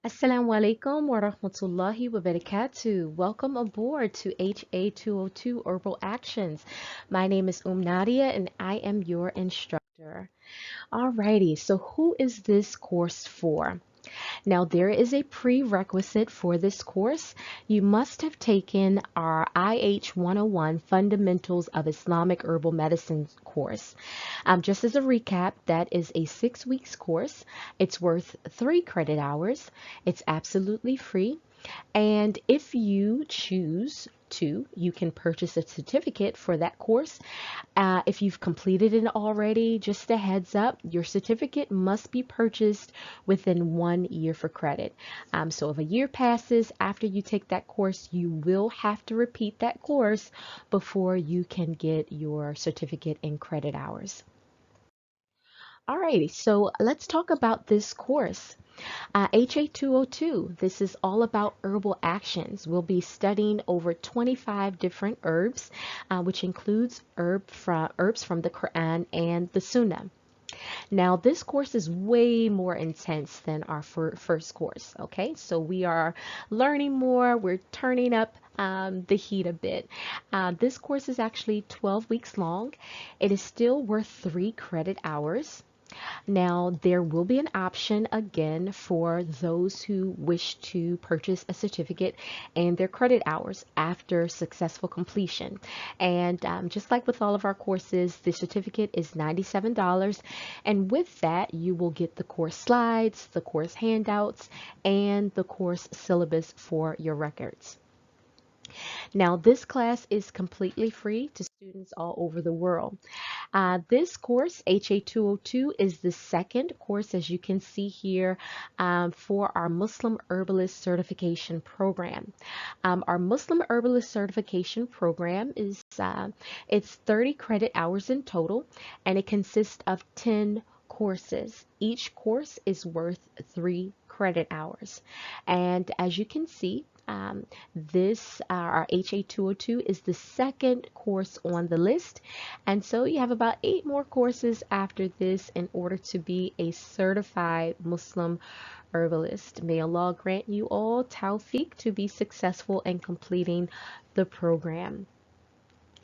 Assalamu alaikum wa rahmatullahi wa barakatuh. Welcome aboard to HA202 Herbal Actions. My name is Nadia and I am your instructor. Alrighty, so who is this course for? Now, there is a prerequisite for this course. You must have taken our IH101 Fundamentals of Islamic Herbal Medicine course. Just as a recap, that is a 6 weeks course. It's worth 3 credit hours. It's absolutely free. And if you choose to, you can purchase a certificate for that course. If you've completed it already, just a heads up, your certificate must be purchased within 1 year for credit. So if a year passes after you take that course, you will have to repeat that course before you can get your certificate in credit hours. Alrighty, so let's talk about this course. HA202, this is all about herbal actions. We'll be studying over 25 different herbs, which includes herbs from the Qur'an and the Sunnah. Now, this course is way more intense than our first course, okay? So we are learning more, we're turning up the heat a bit. This course is actually 12 weeks long. It is still worth 3 credit hours. Now, there will be an option again for those who wish to purchase a certificate and their credit hours after successful completion. And just like with all of our courses, the certificate is $97. And with that, you will get the course slides, the course handouts, and the course syllabus for your records. Now, this class is completely free to students all over the world. This course, HA202, is the second course, as you can see here, for our Muslim Herbalist Certification Program. Our Muslim Herbalist Certification Program is it's 30 credit hours in total, and it consists of 10 courses. Each course is worth 3 credit hours. And as you can see, our HA202 is the second course on the list, and so you have about 8 more courses after this in order to be a certified Muslim herbalist. May Allah grant you all tawfiq to be successful in completing the program.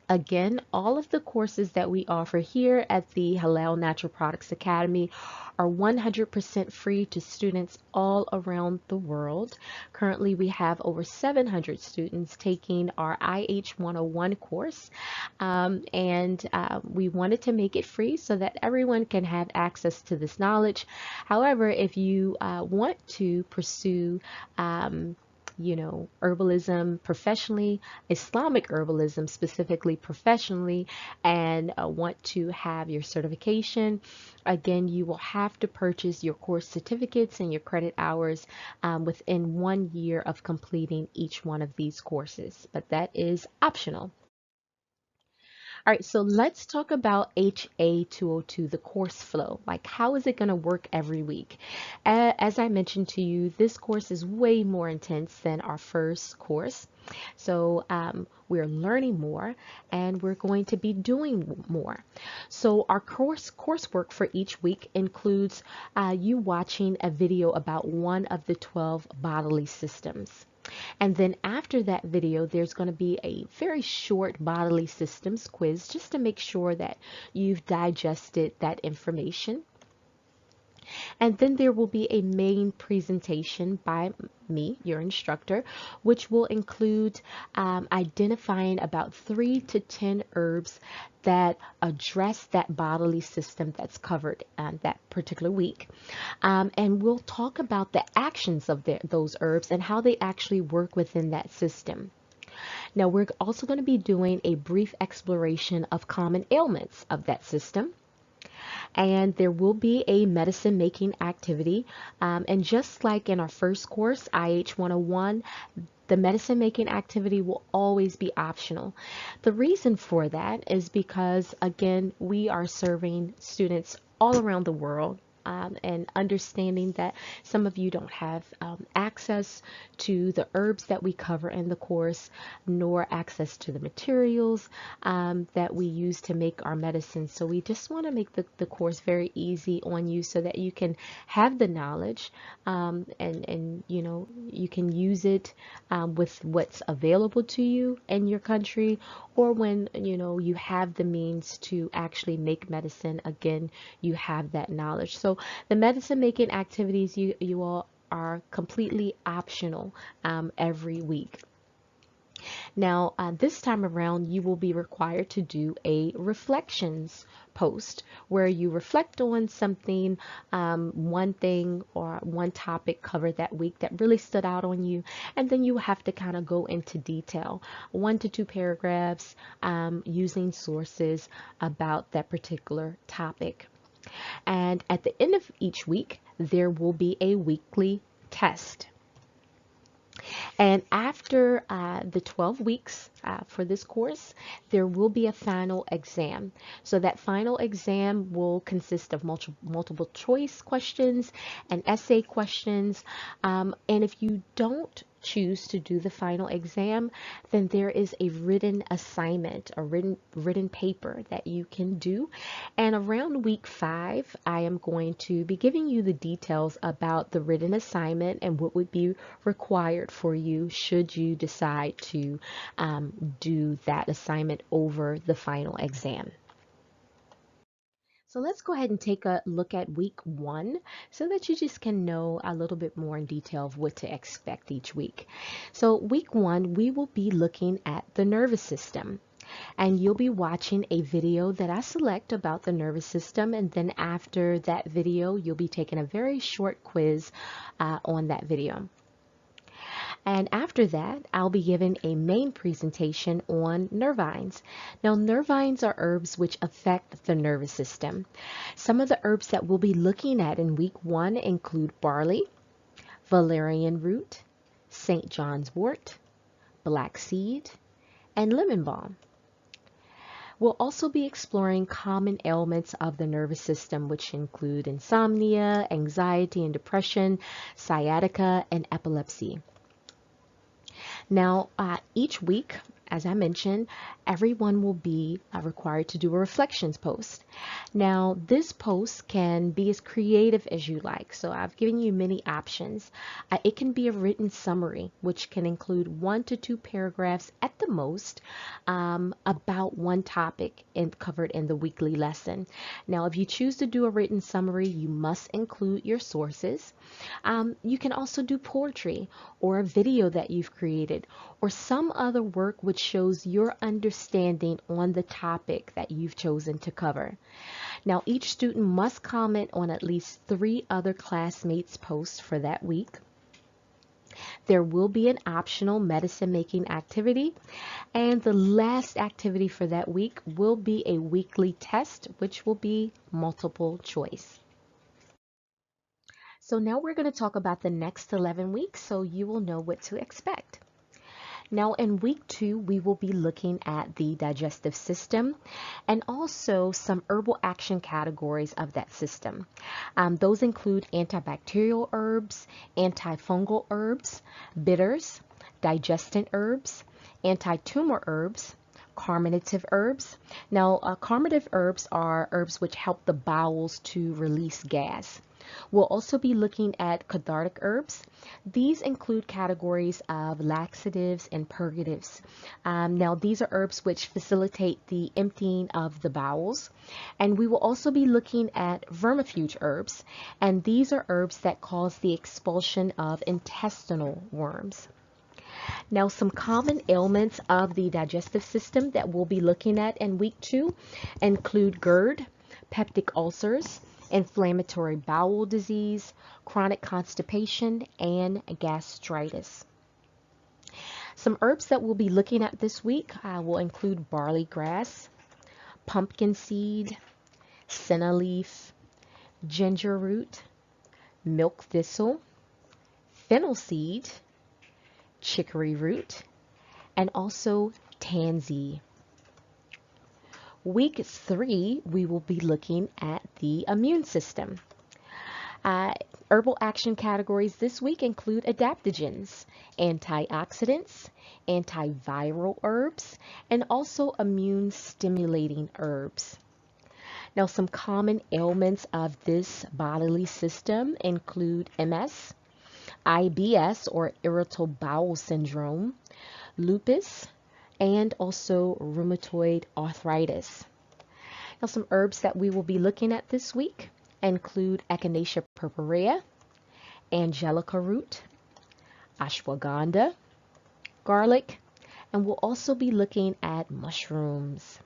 Again, all of the courses that we offer here at the Halal Natural Products Academy are 100% free to students all around the world. Currently, we have over 700 students taking our IH101 course, and we wanted to make it free so that everyone can have access to this knowledge. However, if you want to pursue herbalism professionally, Islamic herbalism specifically professionally, and want to have your certification, again, you will have to purchase your course certificates and your credit hours within 1 year of completing each one of these courses, but that is optional. All right, so let's talk about HA202, the course flow. Like, how is it going to work every week? As I mentioned to you, this course is way more intense than our first course. So we're learning more and we're going to be doing more. So our coursework for each week includes you watching a video about one of the 12 bodily systems. And then after that video, there's going to be a very short bodily systems quiz just to make sure that you've digested that information. And then there will be a main presentation by me, your instructor, which will include identifying about 3 to 10 herbs that address that bodily system that's covered that particular week. And we'll talk about the actions of those herbs and how they actually work within that system. Now, we're also going to be doing a brief exploration of common ailments of that system. And there will be a medicine making activity. And just like in our first course, IH101, the medicine making activity will always be optional. The reason for that is because, again, we are serving students all around the world. and understanding that some of you don't have access to the herbs that we cover in the course, nor access to the materials that we use to make our medicine. So we just want to make the course very easy on you so that you can have the knowledge and you know, you can use it with what's available to you in your country, or when you know you have the means to actually make medicine, again, you have that knowledge. So the medicine making activities, you all are completely optional every week. Now, this time around, you will be required to do a reflections post where you reflect on something, one thing or one topic covered that week that really stood out on you, and then you have to kind of go into detail, 1 to 2 paragraphs, using sources about that particular topic. And at the end of each week, there will be a weekly test. And after the 12 weeks for this course, there will be a final exam. So that final exam will consist of multiple choice questions and essay questions. And if you don't choose to do the final exam, then there is a written assignment, a written paper that you can do. And around week 5, I am going to be giving you the details about the written assignment and what would be required for you should you decide to do that assignment over the final exam. So let's go ahead and take a look at week 1 so that you just can know a little bit more in detail of what to expect each week. So week 1, we will be looking at the nervous system. And you'll be watching a video that I select about the nervous system, and then after that video, you'll be taking a very short quiz on that video. And after that, I'll be giving a main presentation on nervines. Now, nervines are herbs which affect the nervous system. Some of the herbs that we'll be looking at in week 1 include barley, valerian root, St. John's wort, black seed, and lemon balm. We'll also be exploring common ailments of the nervous system, which include insomnia, anxiety and depression, sciatica, and epilepsy. Now, each week, as I mentioned, everyone will be required to do a reflections post. Now, this post can be as creative as you like. So I've given you many options. It can be a written summary, which can include 1 to 2 paragraphs at the most about one topic covered in the weekly lesson. Now, if you choose to do a written summary, you must include your sources. You can also do poetry or a video that you've created or some other work which shows your understanding on the topic that you've chosen to cover. Now, each student must comment on at least 3 other classmates' posts for that week. There will be an optional medicine making activity, and the last activity for that week will be a weekly test, which will be multiple choice. So now we're going to talk about the next 11 weeks so you will know what to expect. Now in week 2, we will be looking at the digestive system and also some herbal action categories of that system. Those include antibacterial herbs, antifungal herbs, bitters, digestant herbs, anti-tumor herbs, carminative herbs. Now, carminative herbs are herbs which help the bowels to release gas. We'll also be looking at cathartic herbs. These include categories of laxatives and purgatives. Now, these are herbs which facilitate the emptying of the bowels. And we will also be looking at vermifuge herbs. And these are herbs that cause the expulsion of intestinal worms. Now, some common ailments of the digestive system that we'll be looking at in week 2 include GERD, peptic ulcers, inflammatory bowel disease, chronic constipation, and gastritis. Some herbs that we'll be looking at this week will include barley grass, pumpkin seed, senna leaf, ginger root, milk thistle, fennel seed, chicory root, and also tansy. Week 3, we will be looking at the immune system. Uh, Herbal action categories this week include adaptogens, antioxidants, antiviral herbs, and also immune stimulating herbs. Now, some common ailments of this bodily system include MS, IBS or irritable bowel syndrome, lupus, and also rheumatoid arthritis. Now, some herbs that we will be looking at this week include Echinacea purpurea, angelica root, ashwagandha, garlic, and we'll also be looking at mushrooms.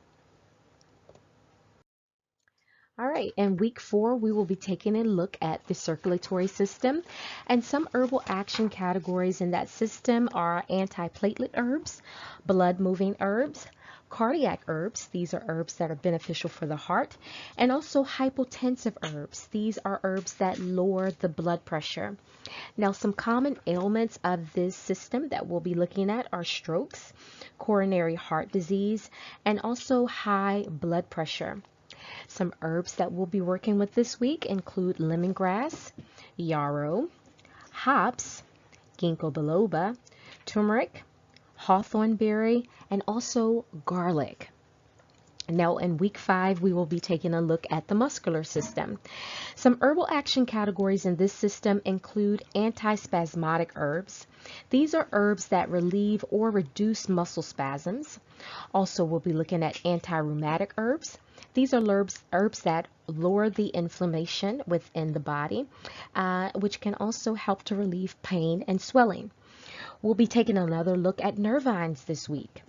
All right, in week 4, we will be taking a look at the circulatory system, and some herbal action categories in that system are antiplatelet herbs, blood-moving herbs, cardiac herbs. These are herbs that are beneficial for the heart, and also hypotensive herbs. These are herbs that lower the blood pressure. Now, some common ailments of this system that we'll be looking at are strokes, coronary heart disease, and also high blood pressure. Some herbs that we'll be working with this week include lemongrass, yarrow, hops, ginkgo biloba, turmeric, hawthornberry, and also garlic. Now, in week 5, we will be taking a look at the muscular system. Some herbal action categories in this system include antispasmodic herbs. These are herbs that relieve or reduce muscle spasms. Also, we'll be looking at anti-rheumatic herbs. These are herbs that lower the inflammation within the body, which can also help to relieve pain and swelling. We'll be taking another look at nervines this week.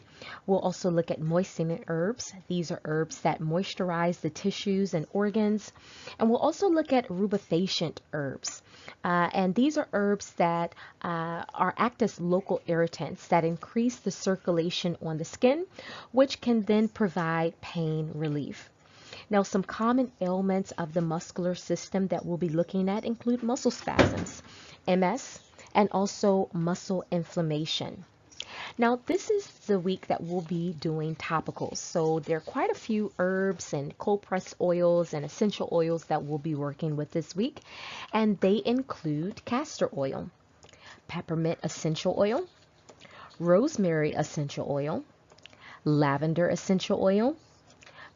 We'll also look at moistening herbs. These are herbs that moisturize the tissues and organs. And we'll also look at rubefacient herbs. And these are herbs that act as local irritants that increase the circulation on the skin, which can then provide pain relief. Now, some common ailments of the muscular system that we'll be looking at include muscle spasms, MS, and also muscle inflammation. Now, this is the week that we'll be doing topicals. So there are quite a few herbs and cold pressed oils and essential oils that we'll be working with this week. And they include castor oil, peppermint essential oil, rosemary essential oil, lavender essential oil,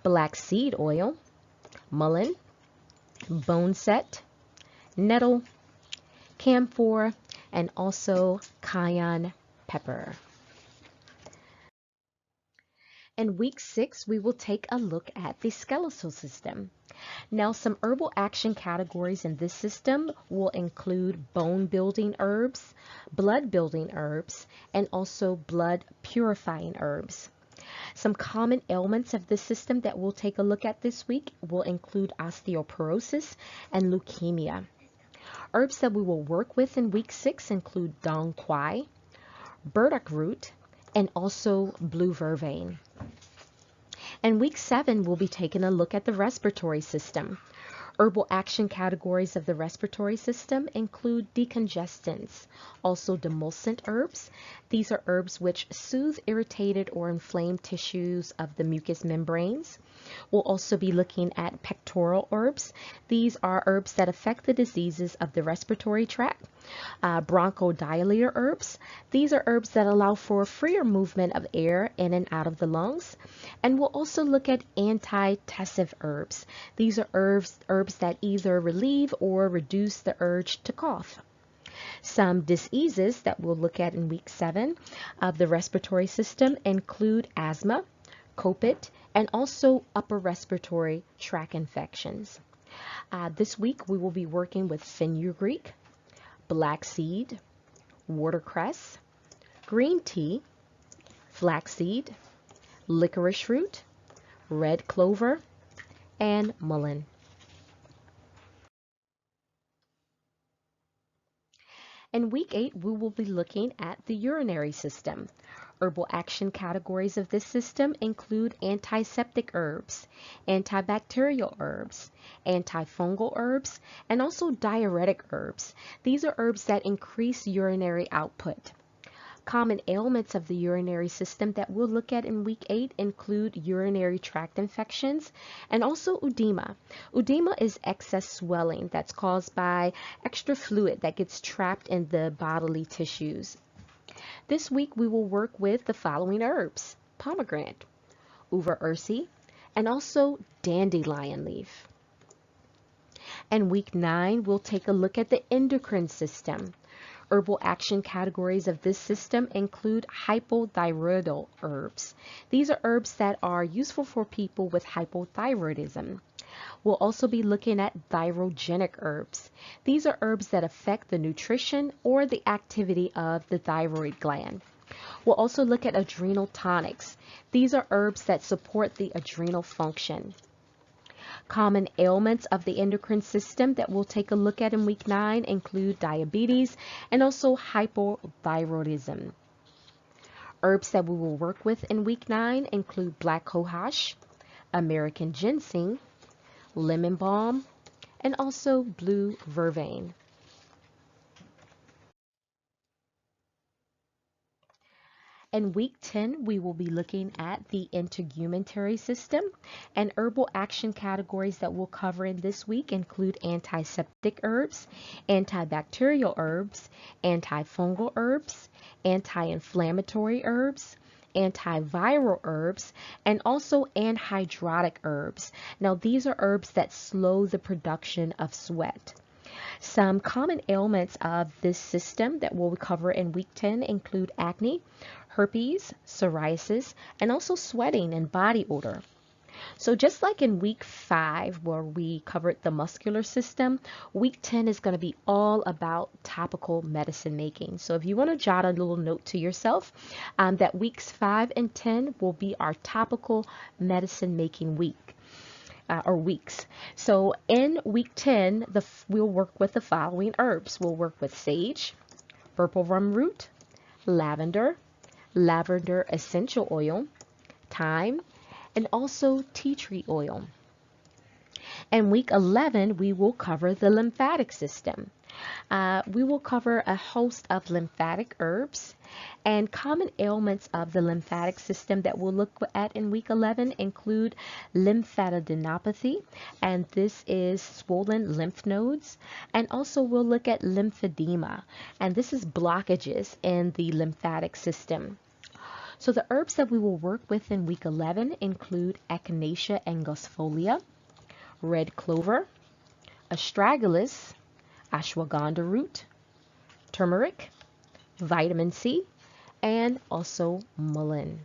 black seed oil, mullein, boneset, nettle, camphor, and also cayenne pepper. In week 6, we will take a look at the skeletal system. Now, some herbal action categories in this system will include bone building herbs, blood building herbs, and also blood purifying herbs. Some common ailments of this system that we'll take a look at this week will include osteoporosis and leukemia. Herbs that we will work with in week 6 include dong quai, burdock root, and also blue vervain. In week 7, we'll be taking a look at the respiratory system. Herbal action categories of the respiratory system include decongestants, also demulcent herbs. These are herbs which soothe irritated or inflamed tissues of the mucous membranes. We'll also be looking at pectoral herbs. These are herbs that affect the diseases of the respiratory tract. Bronchodilator herbs. These are herbs that allow for freer movement of air in and out of the lungs. And we'll also look at antitussive herbs. These are herbs that either relieve or reduce the urge to cough. Some diseases that we'll look at in week 7 of the respiratory system include asthma, COVID, and also upper respiratory tract infections. This week we will be working with fenugreek, black seed, watercress, green tea, flaxseed, licorice root, red clover, and mullein. In week 8, we will be looking at the urinary system. Herbal action categories of this system include antiseptic herbs, antibacterial herbs, antifungal herbs, and also diuretic herbs. These are herbs that increase urinary output. common ailments of the urinary system that we'll look at in week 8 include urinary tract infections and also edema. Edema is excess swelling that's caused by extra fluid that gets trapped in the bodily tissues. This week we will work with the following herbs: pomegranate, uva ursi, and also dandelion leaf. And week 9 we'll take a look at the endocrine system. Herbal action categories of this system include hypothyroidal herbs. These are herbs that are useful for people with hypothyroidism. We'll also be looking at thyroidogenic herbs. These are herbs that affect the nutrition or the activity of the thyroid gland. We'll also look at adrenal tonics. These are herbs that support the adrenal function. Common ailments of the endocrine system that we'll take a look at in week 9 include diabetes and also hypothyroidism. Herbs that we will work with in week 9 include black cohosh, American ginseng, lemon balm, and also blue vervain. In week 10, we will be looking at the integumentary system, and herbal action categories that we'll cover in this week include antiseptic herbs, antibacterial herbs, antifungal herbs, anti-inflammatory herbs, antiviral herbs, and also anhydrotic herbs. Now, these are herbs that slow the production of sweat. Some common ailments of this system that we'll cover in week 10 include acne, herpes, psoriasis, and also sweating and body odor. So just like in week 5 where we covered the muscular system, week 10 is going to be all about topical medicine making. So if you want to jot a little note to yourself, that weeks 5 and 10 will be our topical medicine making week. Or weeks. So in week 10, we'll work with the following herbs. We'll work with sage, purple rum root, lavender essential oil, thyme, and also tea tree oil. In week 11, we will cover the lymphatic system. We will cover a host of lymphatic herbs, and common ailments of the lymphatic system that we'll look at in week 11 include lymphadenopathy, and this is swollen lymph nodes, and also we'll look at lymphedema, and this is blockages in the lymphatic system. So the herbs that we will work with in week 11 include echinacea angustifolia, red clover, astragalus, ashwagandha root, turmeric, vitamin C, and also mullein.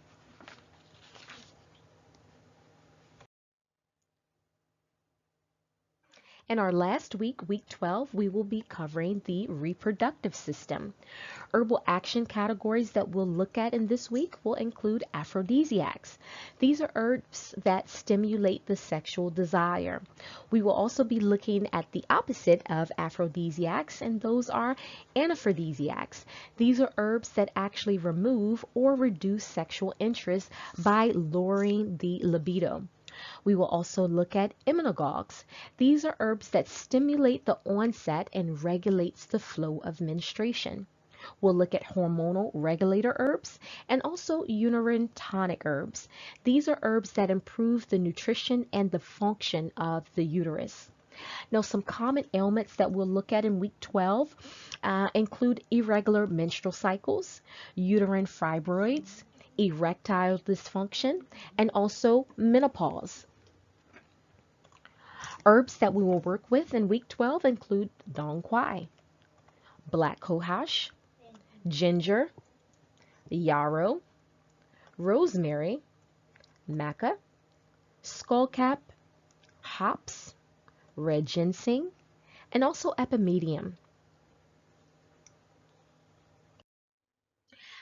In our last week, week 12, we will be covering the reproductive system. Herbal action categories that we'll look at in this week will include aphrodisiacs. These are herbs that stimulate the sexual desire. We will also be looking at the opposite of aphrodisiacs, and those are anaphrodisiacs. These are herbs that actually remove or reduce sexual interest by lowering the libido. We will also look at immunogogues. These are herbs that stimulate the onset and regulates the flow of menstruation. We'll look at hormonal regulator herbs and also uterine tonic herbs. These are herbs that improve the nutrition and the function of the uterus. Now, some common ailments that we'll look at in week 12 include irregular menstrual cycles, uterine fibroids, erectile dysfunction, and also menopause. Herbs that we will work with in week 12 include dong quai, black cohosh, ginger, yarrow, rosemary, maca, skullcap, hops, red ginseng, and also epimedium.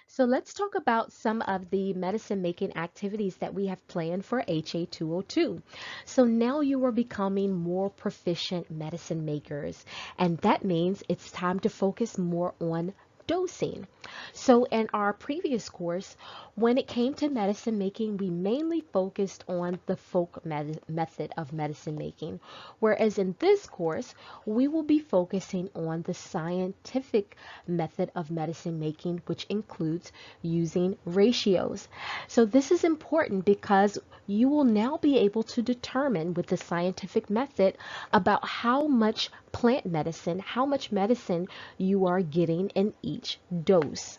So let's talk about some of the medicine making activities that we have planned for HA202. So now you are becoming more proficient medicine makers, and that means it's time to focus more on dosing. So in our previous course, when it came to medicine making, we mainly focused on the folk method of medicine making, whereas in this course, we will be focusing on the scientific method of medicine making, which includes using ratios. So this is important because you will now be able to determine with the scientific method about how much plant medicine, how much medicine you are getting in each dose.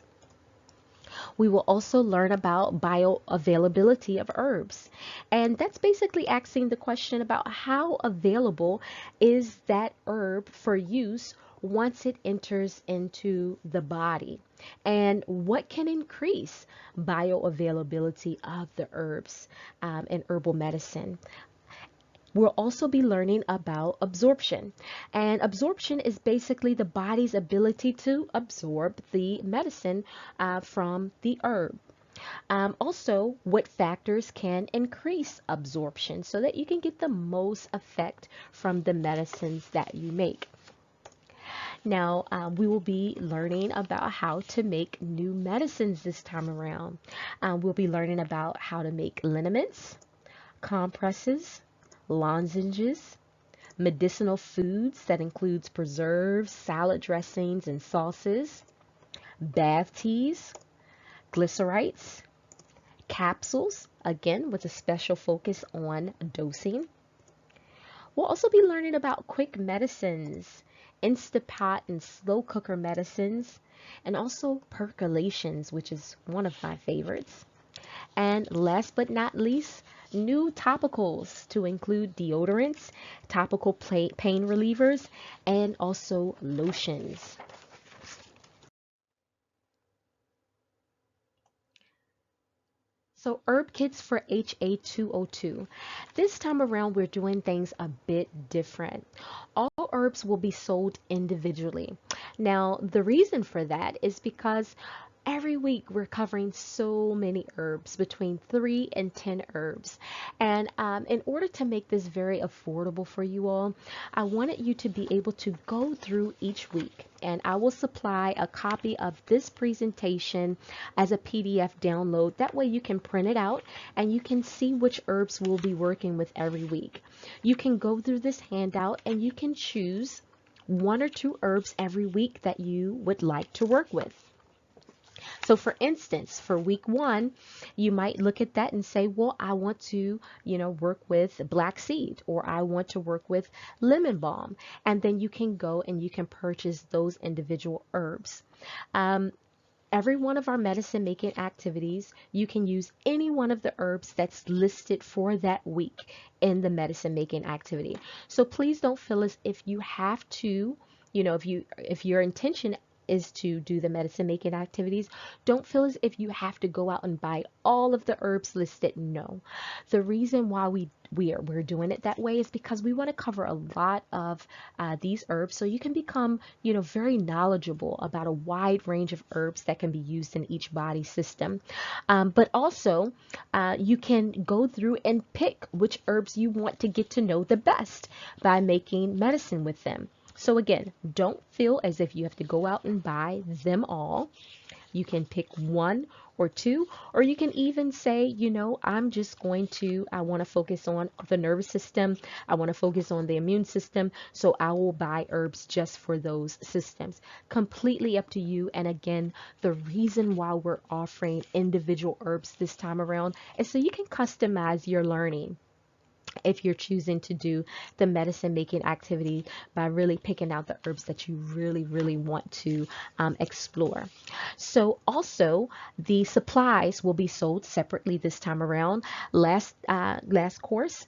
We will also learn about bioavailability of herbs. And that's basically asking the question about how available is that herb for use once it enters into the body, and what can increase bioavailability of the herbs in herbal medicine. We'll also be learning about absorption. And absorption is basically the body's ability to absorb the medicine from the herb. Also, what factors can increase absorption so that you can get the most effect from the medicines that you make. Now, we will be learning about how to make new medicines this time around. We'll be learning about how to make liniments, compresses, lozenges, medicinal foods that includes preserves, salad dressings, and sauces, bath teas, glycerites, capsules, again with a special focus on dosing. We'll also be learning about quick medicines, Instapot and slow cooker medicines, and also percolations, which is one of my favorites. And last but not least, new topicals to include deodorants, topical pain relievers, and also lotions. So herb kits for HA202. This time around, we're doing things a bit different. All herbs will be sold individually. Now, the reason for that is because every week we're covering so many herbs, between 3 and 10 herbs. And in order to make this very affordable for you all, I wanted you to be able to go through each week. And I will supply a copy of this presentation as a PDF download. That way you can print it out and you can see which herbs we'll be working with every week. You can go through this handout and you can choose 1 or 2 herbs every week that you would like to work with. So for instance, for week 1, you might look at that and say, well, I want to, work with black seed, or I want to work with lemon balm. And then you can go and you can purchase those individual herbs. Every one of our medicine making activities, you can use any one of the herbs that's listed for that week in the medicine making activity. So please don't feel as if you have to, if your intention is to do the medicine making activities, don't feel as if you have to go out and buy all of the herbs listed. No. The reason why we're doing it that way is because we want to cover a lot of these herbs so you can become, very knowledgeable about a wide range of herbs that can be used in each body system. But also, you can go through and pick which herbs you want to get to know the best by making medicine with them. So again, don't feel as if you have to go out and buy them all. You can pick 1 or 2, or you can even say, I'm just I want to focus on the nervous system. I want to focus on the immune system. So I will buy herbs just for those systems. Completely up to you. And again, the reason why we're offering individual herbs this time around is so you can customize your learning if you're choosing to do the medicine making activity by really picking out the herbs that you really want to explore. So also the supplies will be sold separately this time around. Last course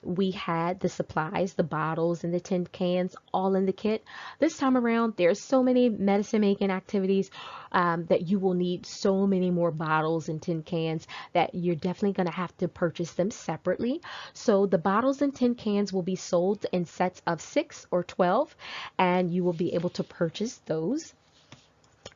we had the supplies, the bottles and the tin cans all in the kit. This time around there's so many medicine making activities that you will need so many more bottles and tin cans that you're definitely going to have to purchase them separately. So the bottles and tin cans will be sold in sets of 6 or 12, and you will be able to purchase those.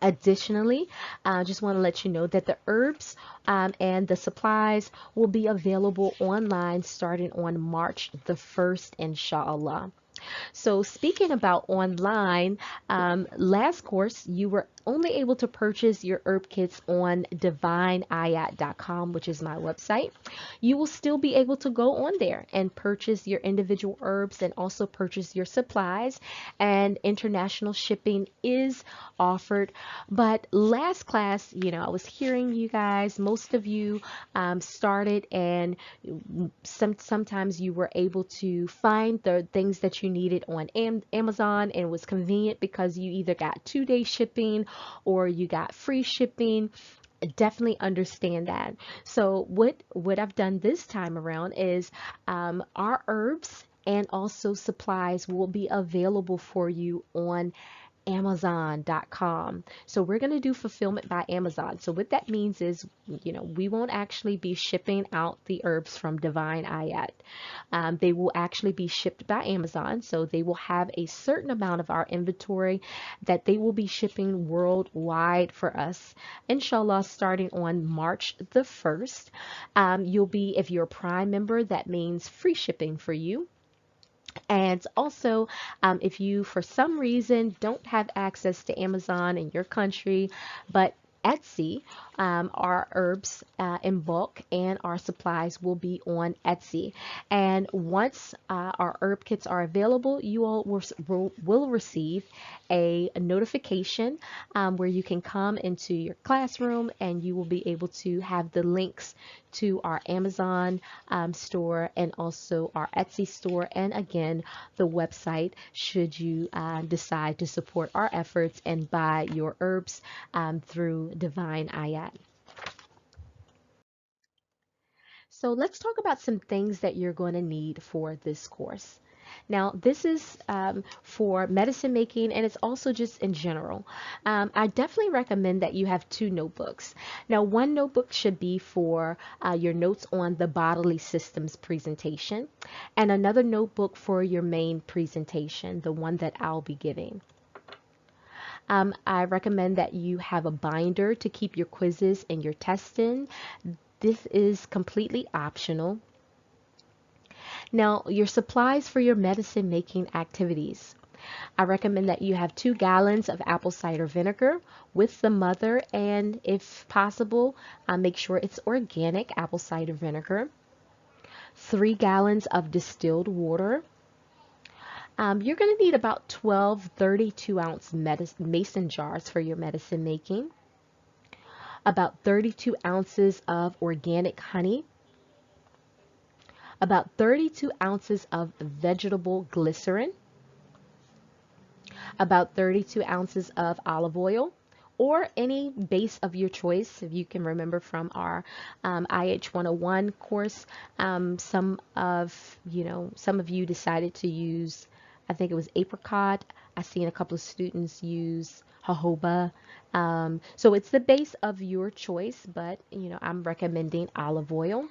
Additionally, I just want to let you know that the herbs and the supplies will be available online starting on March the 1st, inshallah. So speaking about online, last course you were only able to purchase your herb kits on divineayat.com, which is my website. You will still be able to go on there and purchase your individual herbs and also purchase your supplies, and international shipping is offered. But last class, I was hearing you guys, most of you started, and sometimes you were able to find the things that you needed on Amazon, and it was convenient because you either got 2-day shipping or you got free shipping. Definitely understand that. So what I've done this time around is our herbs and also supplies will be available for you on Amazon.com. So we're going to do fulfillment by Amazon. So what that means is, we won't actually be shipping out the herbs from Divine Ayat. They will actually be shipped by Amazon. So they will have a certain amount of our inventory that they will be shipping worldwide for us, inshallah, starting on March the 1st. If you're a Prime member, that means free shipping for you. And also, if you for some reason don't have access to Amazon in your country, but Etsy, our herbs in bulk and our supplies will be on Etsy. And once our herb kits are available, you all will receive a notification where you can come into your classroom and you will be able to have the links to our Amazon store and also our Etsy store, and again, the website, should you decide to support our efforts and buy your herbs through Divine Ayat. So let's talk about some things that you're going to need for this course. Now, this is for medicine making, and it's also just in general. I definitely recommend that you have 2 notebooks. Now, one notebook should be for your notes on the bodily systems presentation, and another notebook for your main presentation, the one that I'll be giving. I recommend that you have a binder to keep your quizzes and your tests in. This is completely optional. Now, your supplies for your medicine making activities. I recommend that you have 2 gallons of apple cider vinegar with the mother, and if possible, make sure it's organic apple cider vinegar. 3 gallons of distilled water. You're going to need about 12 32-ounce mason jars for your medicine making. About 32 ounces of organic honey. About 32 ounces of vegetable glycerin. About 32 ounces of olive oil, or any base of your choice. If you can remember from our HA201 course, some of you decided to use, I think it was apricot. I've seen a couple of students use jojoba. So it's the base of your choice, but I'm recommending olive oil.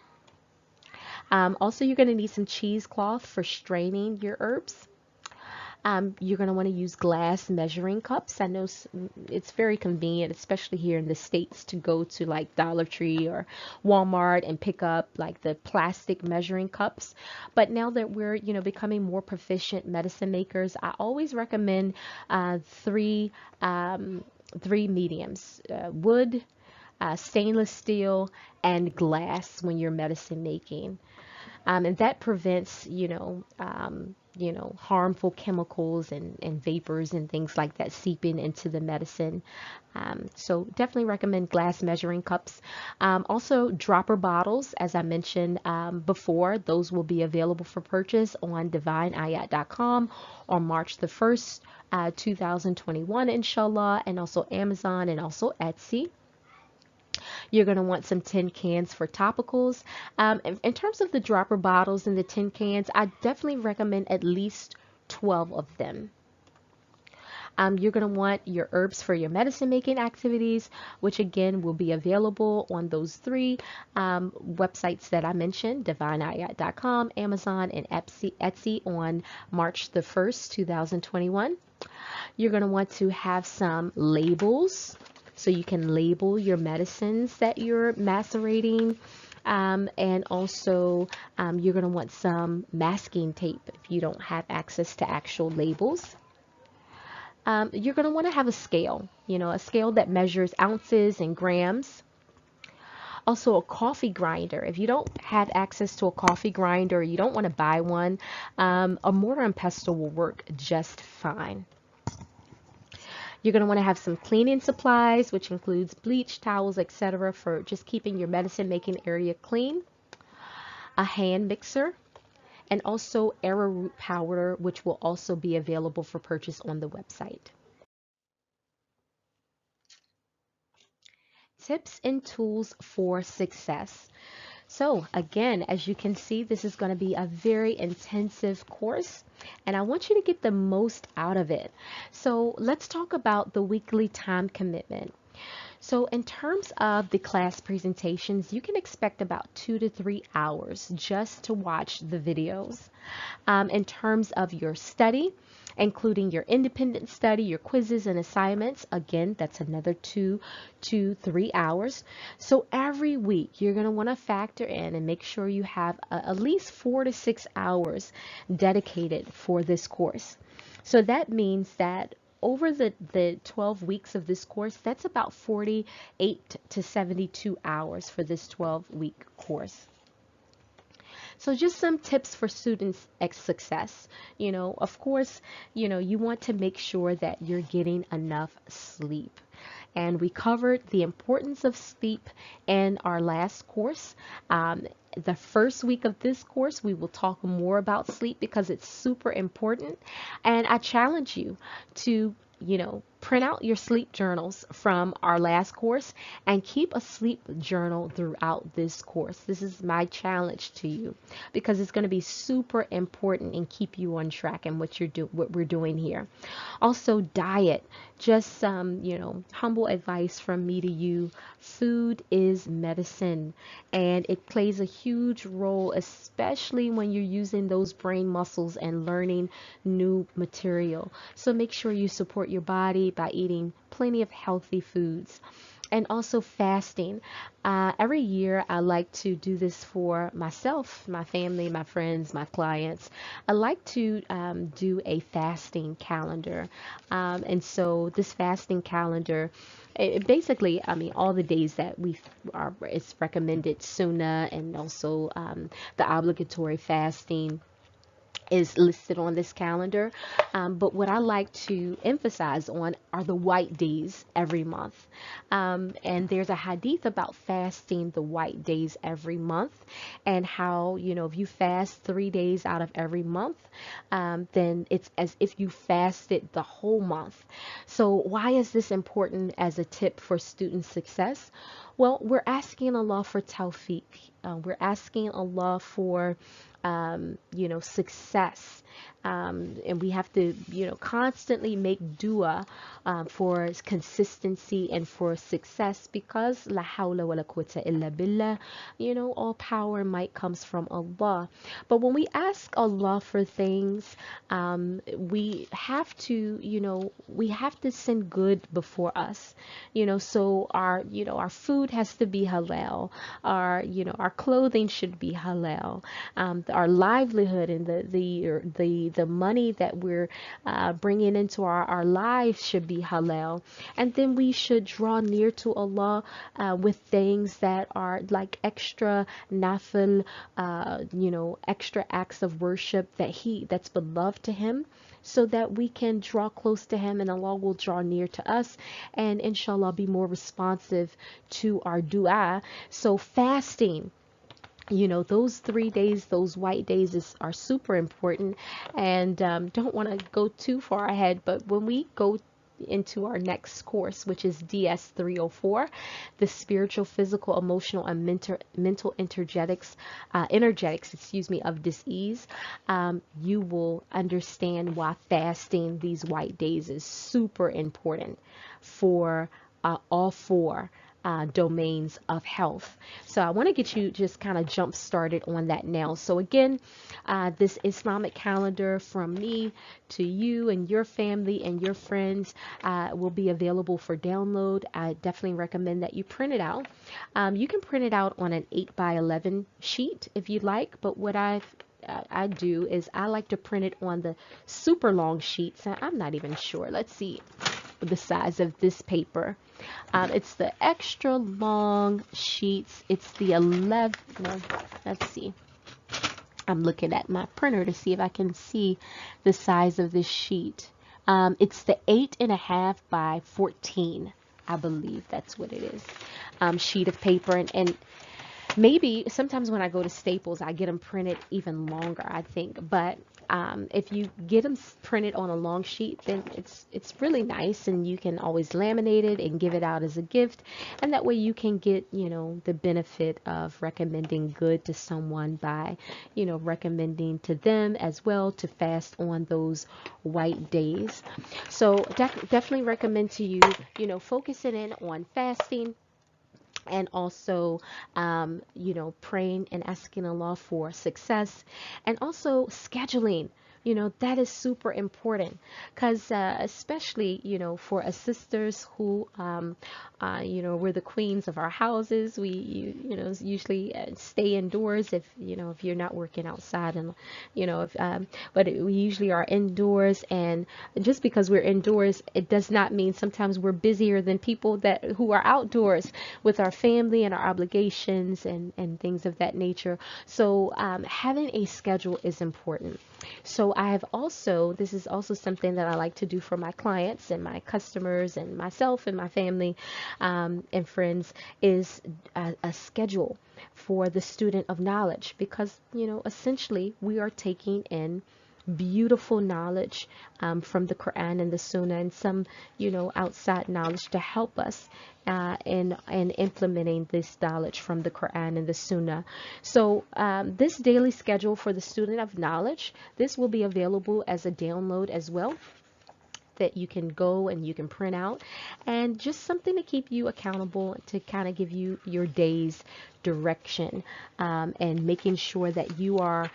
Also, you're going to need some cheesecloth for straining your herbs. You're going to want to use glass measuring cups. I know it's very convenient, especially here in the States, to go to like Dollar Tree or Walmart and pick up like the plastic measuring cups. But now that we're, becoming more proficient medicine makers, I always recommend 3 mediums, wood, stainless steel, and glass when you're medicine making. And that prevents, harmful chemicals and vapors and things like that seeping into the medicine. So definitely recommend glass measuring cups. Also, dropper bottles, as I mentioned before, those will be available for purchase on divineayat.com on March the 1st, 2021, inshallah, and also Amazon and also Etsy. You're going to want some tin cans for topicals. In terms of the dropper bottles and the tin cans, I definitely recommend at least 12 of them. You're going to want your herbs for your medicine making activities, which again will be available on those 3 websites that I mentioned, divineayat.com, Amazon, and Etsy on March the 1st, 2021. You're going to want to have some labels, so you can label your medicines that you're macerating. And also you're going to want some masking tape if you don't have access to actual labels. You're going to want to have a scale, a scale that measures ounces and grams. Also, a coffee grinder. If you don't have access to a coffee grinder, you don't want to buy one, a mortar and pestle will work just fine. You're going to want to have some cleaning supplies, which includes bleach, towels, etc., for just keeping your medicine making area clean. A hand mixer, and also arrowroot powder, which will also be available for purchase on the website. Tips and tools for success. So again, as you can see, this is going to be a very intensive course, and I want you to get the most out of it. So let's talk about the weekly time commitment. So in terms of the class presentations, you can expect about 2 to 3 hours just to watch the videos. In terms of your study, including your independent study, your quizzes and assignments, again, that's another 2 to 3 hours. So every week, you're going to want to factor in and make sure you have at least 4 to 6 hours dedicated for this course. So that means that over the 12 weeks of this course, that's about 48 to 72 hours for this 12-week course. So just some tips for students' success. Of course, you want to make sure that you're getting enough sleep. And we covered the importance of sleep in our last course. The first week of this course, we will talk more about sleep because it's super important. And I challenge you to print out your sleep journals from our last course and keep a sleep journal throughout this course. This is my challenge to you because it's going to be super important and keep you on track in what we're doing here. Also, diet. Just some, humble advice from me to you. Food is medicine, and it plays a huge role, especially when you're using those brain muscles and learning new material. So make sure you support your body by eating plenty of healthy foods. And also fasting. Every year I like to do this for myself, my family, my friends, my clients. I like to do a fasting calendar. And so this fasting calendar, basically, all the days that it's recommended Sunnah, and also the obligatory fasting is listed on this calendar. But what I like to emphasize on are the white days every month. And there's a hadith about fasting the white days every month, and how, if you fast 3 days out of every month, then it's as if you fasted the whole month. So why is this important as a tip for student success? Well, we're asking Allah for tawfiq. We're asking Allah for success. And we have to, constantly make dua for consistency and for success, because la hawla wa la quwwata illa billah, all power and might comes from Allah. But when we ask Allah for things, we have to send good before us, so our food has to be halal, our clothing should be halal, our livelihood and the money that we're bringing into our lives should be halal. And then we should draw near to Allah with things that are like extra nafil, extra acts of worship that's beloved to Him, so that we can draw close to Him and Allah will draw near to us, and inshallah be more responsive to our dua. So fasting, those 3 days, those white days are super important. And don't want to go too far ahead, but when we go into our next course, which is DS 304, the spiritual, physical, emotional, and mental energetics of disease, you will understand why fasting these white days is super important for all four domains of health. So I want to get you just kind of jump started on that now. So again, this Islamic calendar from me to you and your family and your friends will be available for download. I definitely recommend that you print it out. You can print it out on an 8x11 sheet if you'd like, but what I do is I like to print it on the super long sheets. I'm not even sure. Let's see the size of this paper. It's the extra long sheets. It's the 11. No, let's see. I'm looking at my printer to see if I can see the size of this sheet. It's the 8.5 by 14. I believe that's what it is. Sheet of paper, and maybe sometimes when I go to Staples, I get them printed even longer, I think. But if you get them printed on a long sheet, then it's really nice, and you can always laminate it and give it out as a gift. And that way you can get, the benefit of recommending good to someone by, recommending to them as well to fast on those white days. So definitely recommend to you, focusing in on fasting, and also, praying and asking Allah for success, and also scheduling. That is super important, because especially, for us sisters who, we're the queens of our houses. We, usually stay indoors if you're not working outside, and, we usually are indoors. And just because we're indoors, it does not mean sometimes we're busier than people who are outdoors with our family and our obligations and things of that nature. So having a schedule is important. So this is also something that I like to do for my clients and my customers and myself and my family and friends, is a schedule for the student of knowledge, because, essentially we are taking in beautiful knowledge from the Qur'an and the Sunnah, and some, outside knowledge to help us in implementing this knowledge from the Qur'an and the Sunnah. So this daily schedule for the student of knowledge, this will be available as a download as well, that you can go and you can print out, and just something to keep you accountable, to kind of give you your day's direction, and making sure that you are,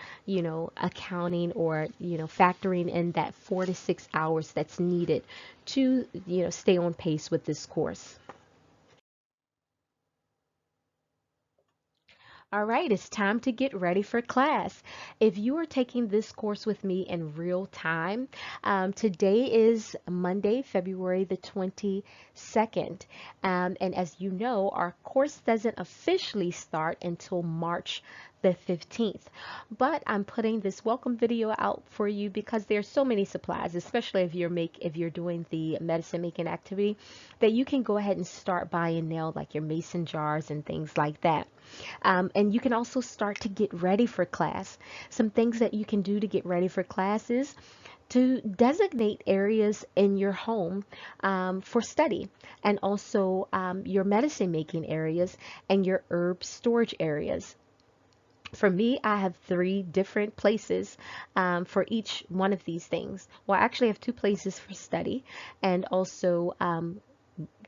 accounting or, factoring in that 4 to 6 hours that's needed to, stay on pace with this course. All right, it's time to get ready for class. If you are taking this course with me in real time, today is Monday, February the 22nd. And as you know, our course doesn't officially start until March the 15th. But I'm putting this welcome video out for you because there's so many supplies, especially if you're doing the medicine making activity, that you can go ahead and start buying now, like your mason jars and things like that. And you can also start to get ready for class. Some things that you can do to get ready for class is to designate areas in your home for study, and also your medicine making areas and your herb storage areas. For me, I have 3 different places for each one of these things. Well, I actually have 2 places for study, and also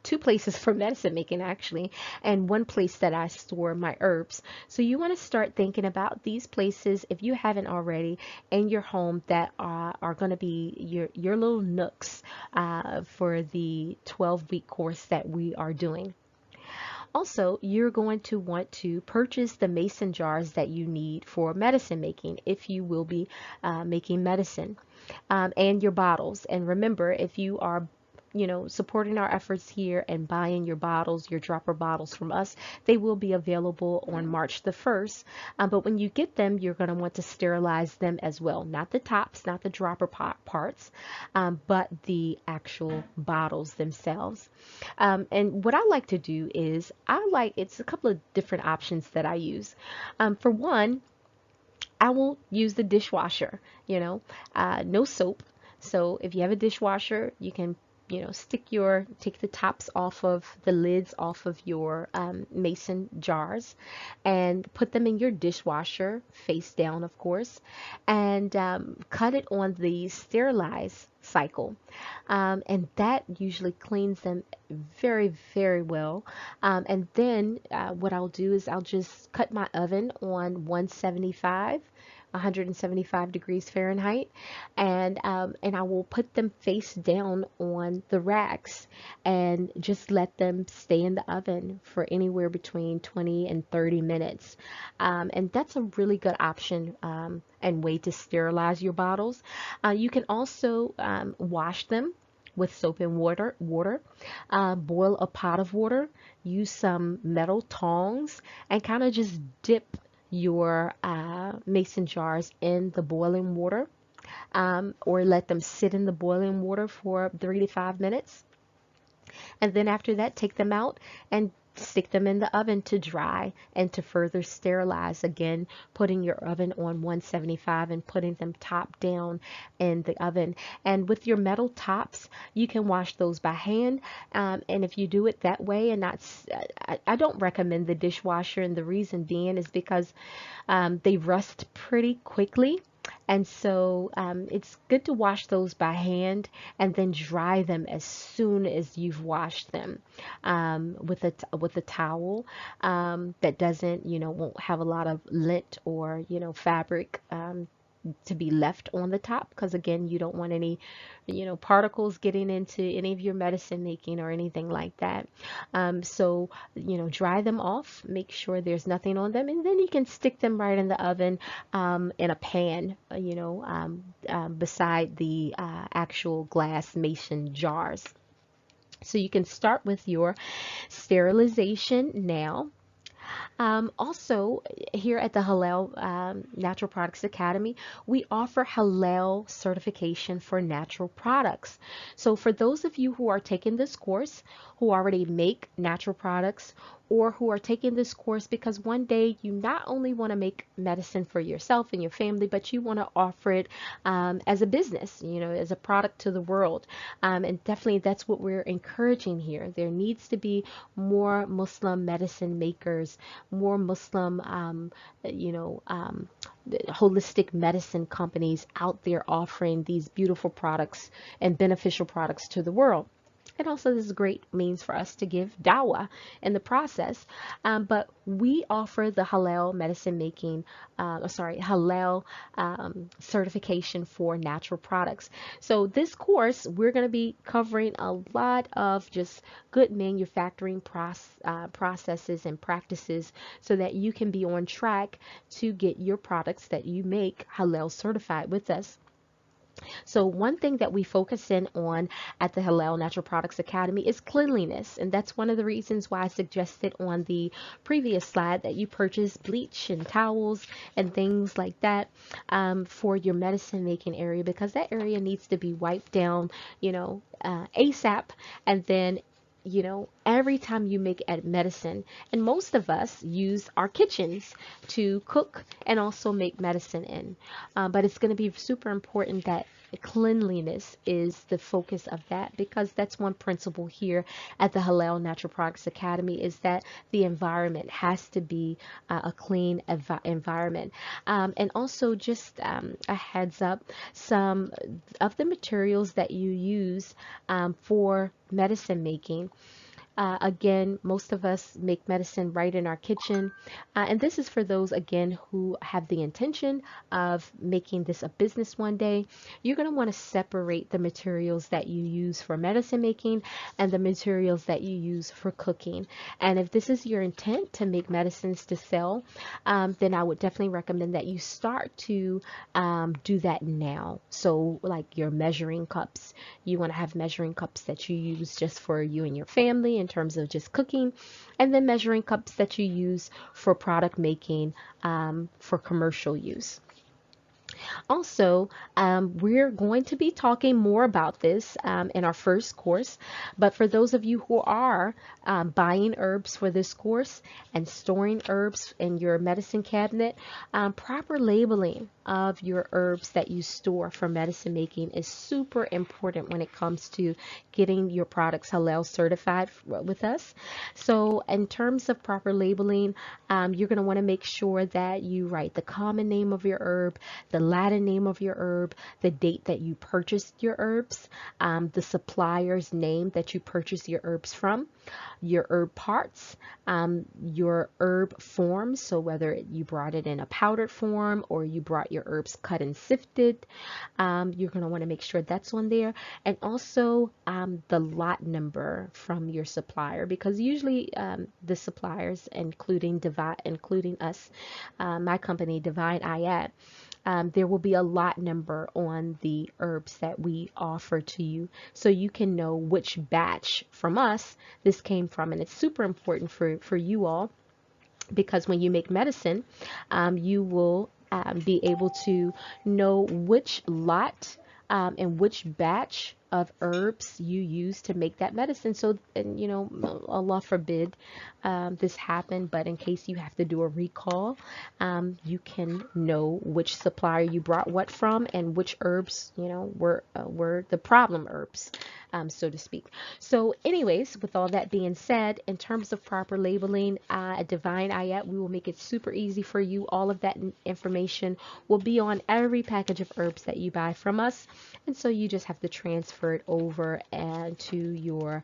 2 places for medicine making, actually, and 1 place that I store my herbs. So you want to start thinking about these places, if you haven't already, in your home that are going to be your little nooks for the 12-week course that we are doing. Also, you're going to want to purchase the mason jars that you need for medicine making, if you will be making medicine, and your bottles. And remember, if you are supporting our efforts here and buying your bottles, your dropper bottles from us, they will be available on March the 1st. But when you get them, you're going to want to sterilize them as well. Not the tops, not the dropper parts, but the actual bottles themselves. And what I like to do is, it's a couple of different options that I use. For one, I won't use the dishwasher, no soap. So if you have a dishwasher, you can take the tops off of the lids off of your mason jars and put them in your dishwasher, face down, of course, and cut it on the sterilize cycle. And that usually cleans them very, very well. And then what I'll do is I'll just cut my oven on 175 degrees Fahrenheit, and I will put them face down on the racks and just let them stay in the oven for anywhere between 20 and 30 minutes. And that's a really good option and way to sterilize your bottles. You can also wash them with soap and water. Boil a pot of water, use some metal tongs, and kind of just dip your mason jars in the boiling water, or let them sit in the boiling water for 3 to 5 minutes. And then after that, take them out and stick them in the oven to dry and to further sterilize. Again, putting your oven on 175 and putting them top down in the oven. And with your metal tops, you can wash those by hand. And if you do it that way, and I don't recommend the dishwasher, and the reason being is because they rust pretty quickly. And so it's good to wash those by hand and then dry them as soon as you've washed them with a towel that doesn't, won't have a lot of lint or, fabric to be left on the top, because again, you don't want any particles getting into any of your medicine making or anything like that. So dry them off, make sure there's nothing on them, and then you can stick them right in the oven in a pan, beside the actual glass mason jars. So you can start with your sterilization now. Also, here at the Halal Natural Products Academy, we offer Halal certification for natural products. So for those of you who are taking this course, who already make natural products, or who are taking this course because one day you not only want to make medicine for yourself and your family, but you want to offer it as a business, as a product to the world. And definitely that's what we're encouraging here. There needs to be more Muslim medicine makers, more Muslim, holistic medicine companies out there offering these beautiful products and beneficial products to the world. And also, this is a great means for us to give dawah in the process. But we offer the halal medicine making, halal certification for natural products. So this course, we're going to be covering a lot of just good manufacturing processes and practices so that you can be on track to get your products that you make halal certified with us. So one thing that we focus in on at the Halal Natural Products Academy is cleanliness. And that's one of the reasons why I suggested on the previous slide that you purchase bleach and towels and things like that for your medicine making area, because that area needs to be wiped down, ASAP. And then every time you make medicine, and most of us use our kitchens to cook and also make medicine in, but it's going to be super important that cleanliness is the focus of that, because that's one principle here at the Halal Natural Products Academy, is that the environment has to be a clean environment. And also just a heads up, some of the materials that you use for medicine making. Again, most of us make medicine right in our kitchen. And this is for those, again, who have the intention of making this a business one day. You're going to want to separate the materials that you use for medicine making and the materials that you use for cooking. And if this is your intent to make medicines to sell, then I would definitely recommend that you start to do that now. So like your measuring cups, you want to have measuring cups that you use just for you and your family in terms of just cooking, and then measuring cups that you use for product making for commercial use. Also, we're going to be talking more about this in our first course, but for those of you who are buying herbs for this course and storing herbs in your medicine cabinet, proper labeling of your herbs that you store for medicine making is super important when it comes to getting your products halal certified with us. So in terms of proper labeling, you're going to want to make sure that you write the common name of your herb, the Latin name of your herb, the date that you purchased your herbs, the supplier's name that you purchased your herbs from, your herb parts, your herb forms, so whether you brought it in a powdered form or you brought your herbs cut and sifted, you're going to want to make sure that's on there, and also the lot number from your supplier, because usually the suppliers, including us, my company, Divine Ayat, there will be a lot number on the herbs that we offer to you, so you can know which batch from us this came from. And it's super important for you all, because when you make medicine, you will be able to know which lot and which batch of herbs you use to make that medicine. So, and you know, Allah forbid this happen, but in case you have to do a recall, you can know which supplier you brought what from and which herbs, you know, were the problem herbs, so to speak. So anyways, with all that being said, in terms of proper labeling, at Divine Ayat, we will make it super easy for you. All of that information will be on every package of herbs that you buy from us, and so you just have to transfer it over and to your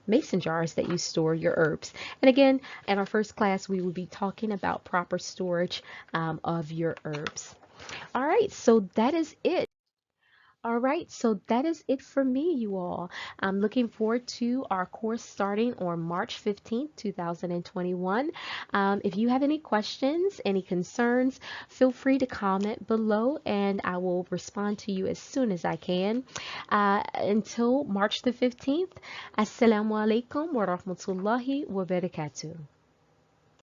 mason jars that you store your herbs. And again, in our first class, we will be talking about proper storage of your herbs. All right, so that is it. All right, so that is it for me, you all. I'm looking forward to our course starting on March 15th, 2021. If you have any questions, any concerns, feel free to comment below and I will respond to you as soon as I can. Until March the 15th, Assalamu alaikum wa rahmatullahi wa barakatuh.